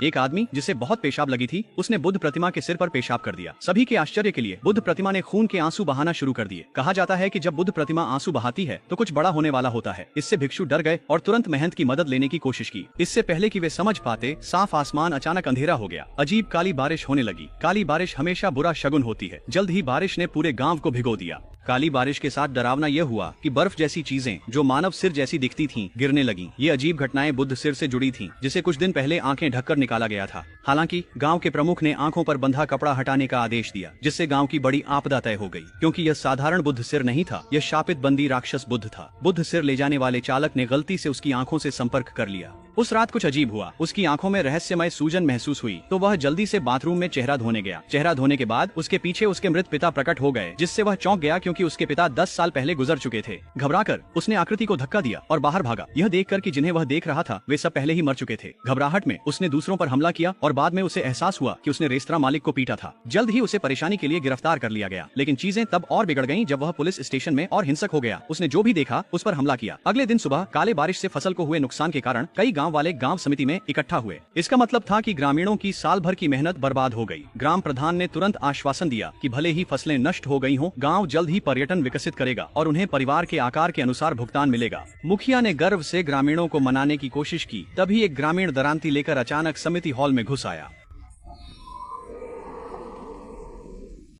एक आदमी जिसे बहुत पेशाब लगी थी, उसने बुद्ध प्रतिमा के सिर पर पेशाब कर दिया। सभी के आश्चर्य के लिए बुद्ध प्रतिमा ने खून के आंसू बहाना शुरू कर दिए। कहा जाता है कि जब बुद्ध प्रतिमा आंसू बहाती है तो कुछ बड़ा होने वाला होता है। इससे भिक्षु डर गए और तुरंत महंत की मदद लेने की कोशिश की। इससे पहले कि वे समझ पाते, साफ आसमान अचानक अंधेरा हो गया। अजीब काली बारिश होने लगी। काली बारिश हमेशा बुरा शगुन होती है। जल्द ही बारिश ने पूरे गांव को भिगो दिया। काली बारिश के साथ डरावना यह हुआ कि बर्फ जैसी चीजें जो मानव सिर जैसी दिखती थीं, गिरने लगीं। ये अजीब घटनाएं बुद्ध सिर से जुड़ी थीं, जिसे कुछ दिन पहले आंखें ढककर निकाला गया था। हालांकि गांव के प्रमुख ने आंखों पर बंधा कपड़ा हटाने का आदेश दिया, जिससे गांव की बड़ी आपदा तय हो गई, क्योंकि यह साधारण बुद्ध सिर नहीं था, यह शापित बंदी राक्षस बुद्ध था। बुद्ध सिर ले जाने वाले चालक ने गलती से उसकी आंखों से संपर्क कर लिया। उस रात कुछ अजीब हुआ। उसकी आंखों में रहस्यमय सूजन महसूस हुई, तो वह जल्दी से बाथरूम में चेहरा धोने गया। चेहरा धोने के बाद उसके पीछे उसके मृत पिता प्रकट हो गए, जिससे वह चौंक गया, क्योंकि उसके पिता 10 साल पहले गुजर चुके थे। घबराकर उसने आकृति को धक्का दिया और बाहर भागा, यह देखकर कि जिन्हें वह देख रहा था वे सब पहले ही मर चुके थे। घबराहट में उसने दूसरों पर हमला किया और बाद में उसे एहसास हुआ कि उसने रेस्तरां मालिक को पीटा था। जल्द ही उसे परेशानी के लिए गिरफ्तार कर लिया गया, लेकिन चीजें तब और बिगड़ गईं जब वह पुलिस स्टेशन में और हिंसक हो गया। उसने जो भी देखा उस पर हमला किया। अगले दिन सुबह काले बारिश से फसल को हुए नुकसान के कारण कई गाँव वाले गाँव समिति में इकट्ठा हुए। इसका मतलब था कि ग्रामीणों की साल भर की मेहनत बर्बाद हो गई। ग्राम प्रधान ने तुरंत आश्वासन दिया कि भले ही फसलें नष्ट हो गई हों, गांव जल्द ही पर्यटन विकसित करेगा और उन्हें परिवार के आकार के अनुसार भुगतान मिलेगा। मुखिया ने गर्व से ग्रामीणों को मनाने की कोशिश की, तभी एक ग्रामीण दरांती लेकर अचानक समिति हॉल में घुस आया।